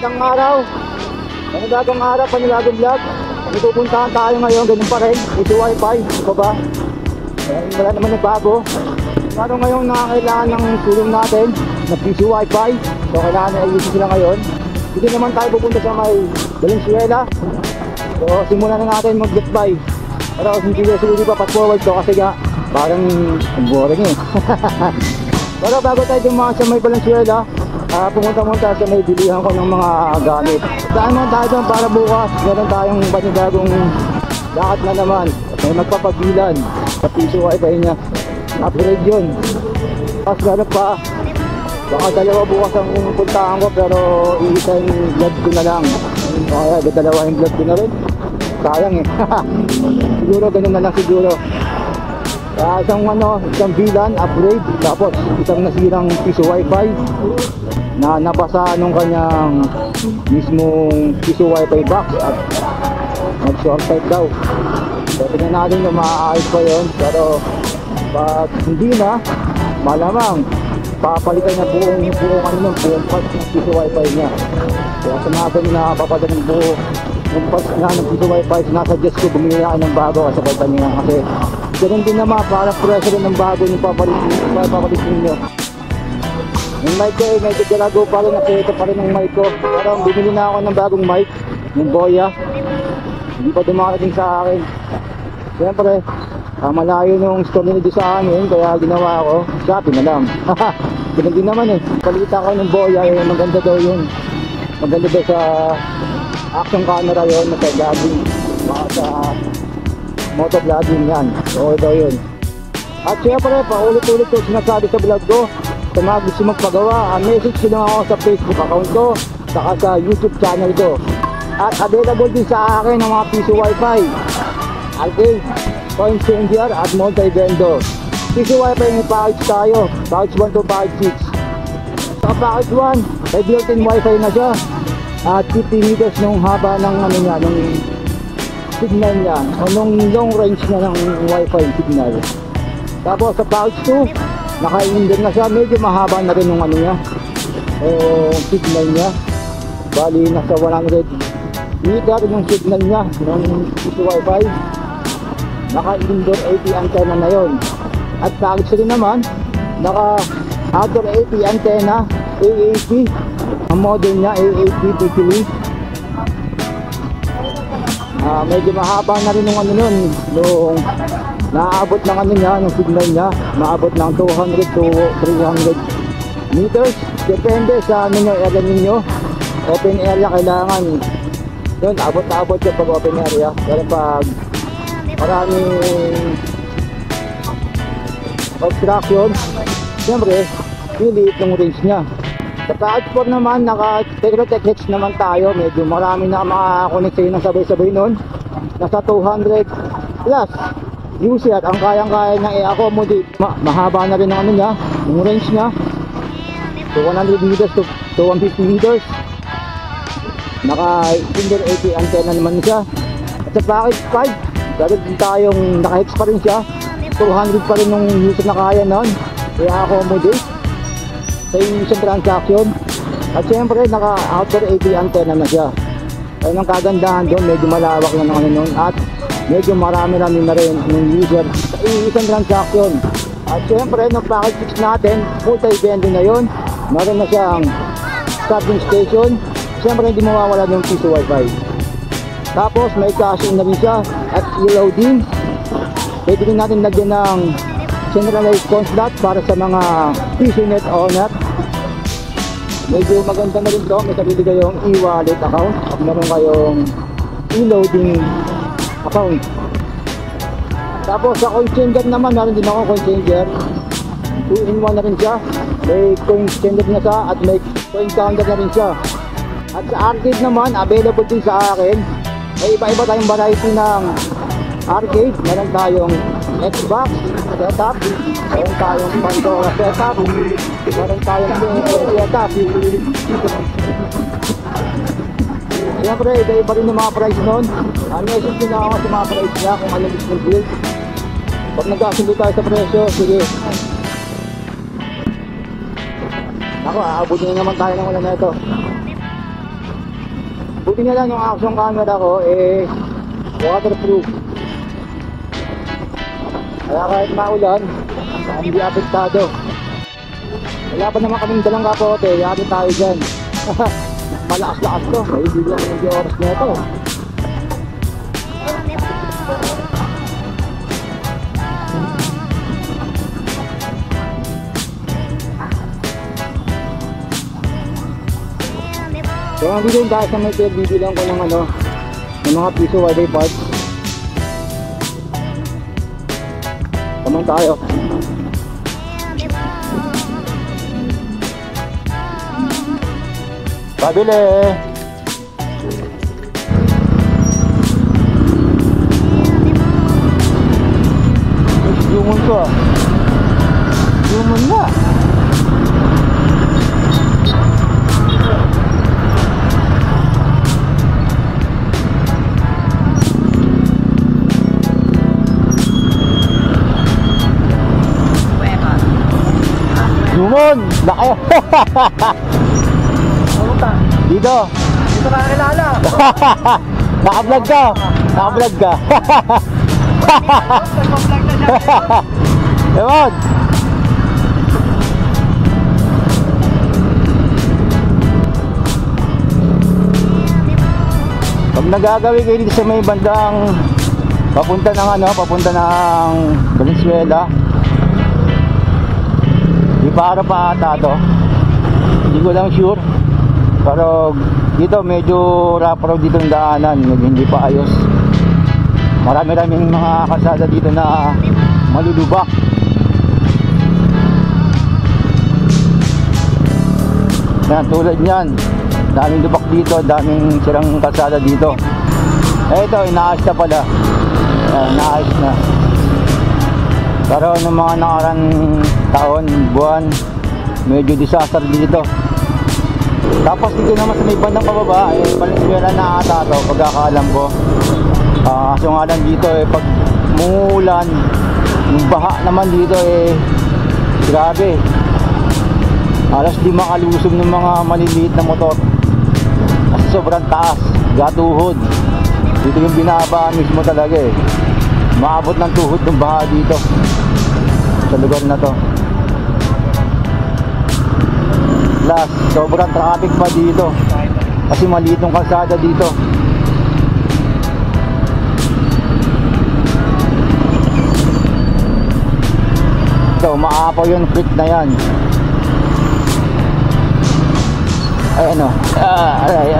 Magandang araw. Panibagong araw, panibagong vlog. May pupuntahan tayo ngayon, ganun pa rin. Ito wifi, ito ba? Wala naman na bago. Pero ngayon nakakailangan ng tulong natin na PC wifi. So kailangan na ayusin sila ngayon. Hindi naman tayo pupunta sa may Valenzuela. So simulan na natin mag-goodbye. Pero hindi pa fast forward to kasi nga parang boring eh. Pero bago tayo dumaan sa may Valenzuela, pumunta muna sa may bilihan ko ng mga gamit. Saan mo tayo doon para bukas meron tayong panibagong lakad na naman. May magpapagilan sa piso wifi niya. Upgrade yun. Tapos meron pa, baka dalawa bukas ang puntahan ko pero iisa yung vlog ko na lang. Kaya dalawa yung vlog ko na rin. Sayang eh. Siguro ganun na lang siguro. Isang bilan, upgrade, tapos isang nasirang piso wifi na nabasa nung kanyang mismong piso wifi box at nag-short side daw. So tignan natin kung maaayos pa yun, pero pag hindi na, malamang papalitan na buong parts ng piso wifi niya. Kaya sa mga ganun na papalitan ng buong parts na ng piso wifi, sinasuggest ko bumili na ng bago sa palitan niya kasi ganun din naman, para pressure ng bago yung papalitin nyo. Yung mic ko eh, medyo galago pa rin kasi ito pa rin ang mic ko. Pero bumili na ako ng bagong mic, yung Boya. Hindi pa dumarating sa akin. Siyempre, malayo nung store nila sa amin, kaya ginawa ko, Shopee na lang. Ganun din naman eh, palita ko ng Boya eh, maganda daw yun. Maganda daw sa action camera yun, sa vlogging, sa motovlogging yan. Okay daw yun. At siyempre, paulit-ulit ko sinasabi sa vlog ko, sa mga gusto magpagawa, message ko lang ako sa Facebook account ko, saka sa YouTube channel ko. At available din sa akin ng mga piso wifi, arcade, coin changer at multi-vendor. Piso wifi may package tayo, package 1 to package 6. Sa package 1, may built-in wifi na siya. At 50 meters nung haba ng nung signal niya, o nung long range na ng wifi signal. Tapos sa package 2, naka-indoor na siya, medyo mahaba na rin yung niya, signal niya. Bali nasa 100 meter yung signal niya ng piso wifi. Naka-indoor 80 antenna na yon. At package rin naman, naka-outdoor 80 antenna, AAP. Ang model niya AAP PPE. Medyo mahaba na rin yung nun, yung naaabot ng niya, ng signal niya, maabot ng 200 to 300 meters. Depende sa area ninyo. Open area kailangan yun, abot na abot yung pag open area. Pero pag maraming obstruction, siyempre pilit ng range niya. Sa package 4 naman, naka-Tegrotech Hex naman tayo. Medyo marami na makakonect sa'yo ng sabay-sabay nun. Nasa 200 plus user ang kayang-kaya niyang i-accommodate. Mahaba na rin ang niya, yung range niya. So 100 meters to 150 meters. Naka-indoor 80 antenna naman siya. At sa package 5, dahil din tayong naka-hex pa rin siya. 200 pa rin yung user na kaya nun i-accommodate sa isang transaction. At syempre naka-outdoor 80 antenna na siya. Ayun ang kagandahan doon, medyo malawak na ng nun. At medyo marami na rin yung user sa isang transaction. At syempre nung package 6 natin, multi-vendor na yun. Meron na siyang charging station. Syempre hindi mawawala yung piso wifi. Tapos may cash-in na rin siya at e-loading. Pwede rin natin lagyan ng centralized phone slot para sa mga PCnet owner. Medyo maganda na rin to. May sarili kayong e-wallet account at meron kayong e-loading account. Tapos sa coin changer naman, meron din ako coin changer. 2-in-1 na rin siya. May coin changer na siya at may coin counter na rin siya. At sa arcade naman, available din sa akin. May iba-iba tayong variety ng arcade. Meron tayong Xbox setup, meron tayong Pandora setup, meron tayong setup. Siyempre, iba-iba rin yung mga price nun. Message din ako sa mga price niya kung ano gusto ng build. Pag nagkasundo tayo sa presyo, sige. Ako, aabutin na naman tayo ng ulan na ito. Buti na lang yung action camera ko waterproof. Kaya kahit maulan, hindi apektado. Wala pa naman kaming dalang kapote, yari tayo dyan. Malakas-lakas to, may biglang hindi oras na ito. So ang video tayo sa may video lang ko ng mga piso wifi parts. Tamang tayo. Pabili. Zoomon ko. Zoomon na. Zoomon! Laki! Dito! Dito ka kilala! Naka-vlog ka! Naka-vlog ka! Nagpa-vlog na siya! Ewan! Pag nagagawi kayo dito sa may bandang papunta ng Valenzuela, di para pa ata to, hindi ko lang sure, pero dito medyo rough road dito ng daanan, hindi pa ayos. Marami-raming mga kalsada dito na malulubak. Yan, tulad nyan, daming lubak dito, daming sirang kalsada dito. Ito, inaayos na pala. Inaayos na. Pero noong mga nakarang taon, buwan, medyo disaster dito. Tapos dito naman sa may bandang pababa, Valenzuela na ata to, pagkakaalam ko. So nga lang dito, pag muulan, yung baha naman dito grabe. Alas di makalusog ng mga maliliit na motor. Kasi sobrang taas, gatuhod. Dito yung binaba mismo talaga maabot ng tuhod ng baha dito sa lugar na to. Plus, sobrang traffic pa dito kasi maliit yung kalsada dito. So, umaapaw yung creek na yan. Ayan o. Aray.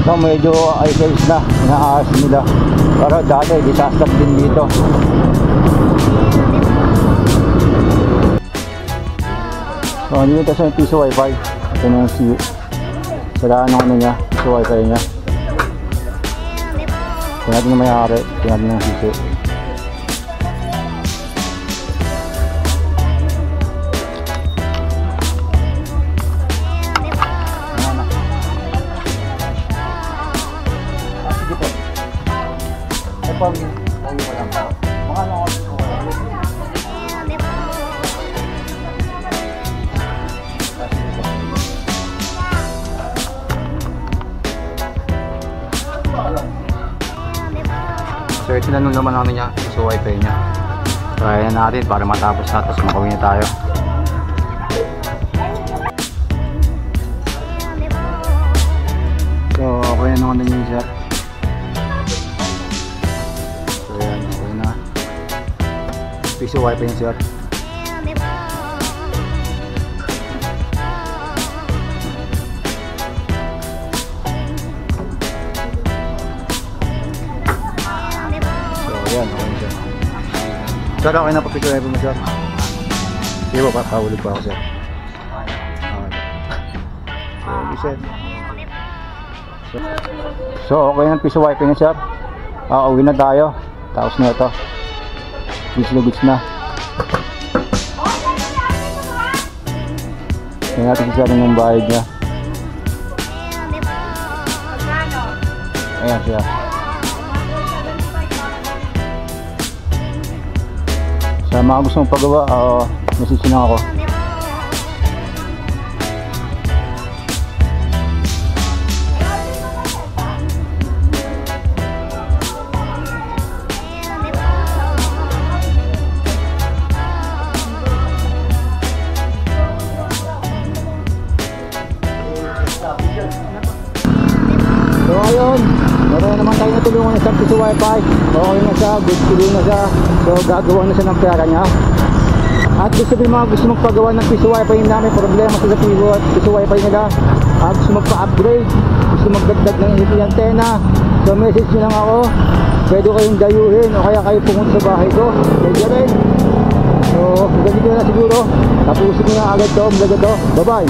So medyo ayos na, inaayos nila. Pero dati disaster din dito. So dito sa piso wifi. Ito na yung saraan ng niya, piso wifi niya. Ito natin yung may-ari, ito natin yung sisi. So tinanong naman namin niya sa wifi niya. Try na natin para matapos na, tapos makauwi na tayo. So okay na naman yung sir. So yan, okay na. Piso wifi niya sir. Ayan, okay siya. Sir, okay na pa picture mo sir. Sige po, papahulog pa ako sir. Okay. Thank you sir. So okay ng piso wifi na sir. Uwi na tayo. Tapos na ito. Goods na. Tingnan natin si sir yung bayad niya. Ayan siya. Sa mga gusto mong pagawa, message lang ako. So ayun, meron naman tayo natulungan ng isang piso wifi. Okay na siya, good to go na siya. So gagawa na siya ng pera niya. At gusto din mga gusto magpagawa ng piso wifi namin, problema sa piso wifi nila. Gusto magpa-upgrade, gusto magdagdag ng antena. So message nyo lang ako. Pwede kayong dayuhin o kaya kayo pumunta sa bahay ko. Pwede rin. So ganito na siguro. Tapusin nyo na agad to, vlog ito. Bye bye.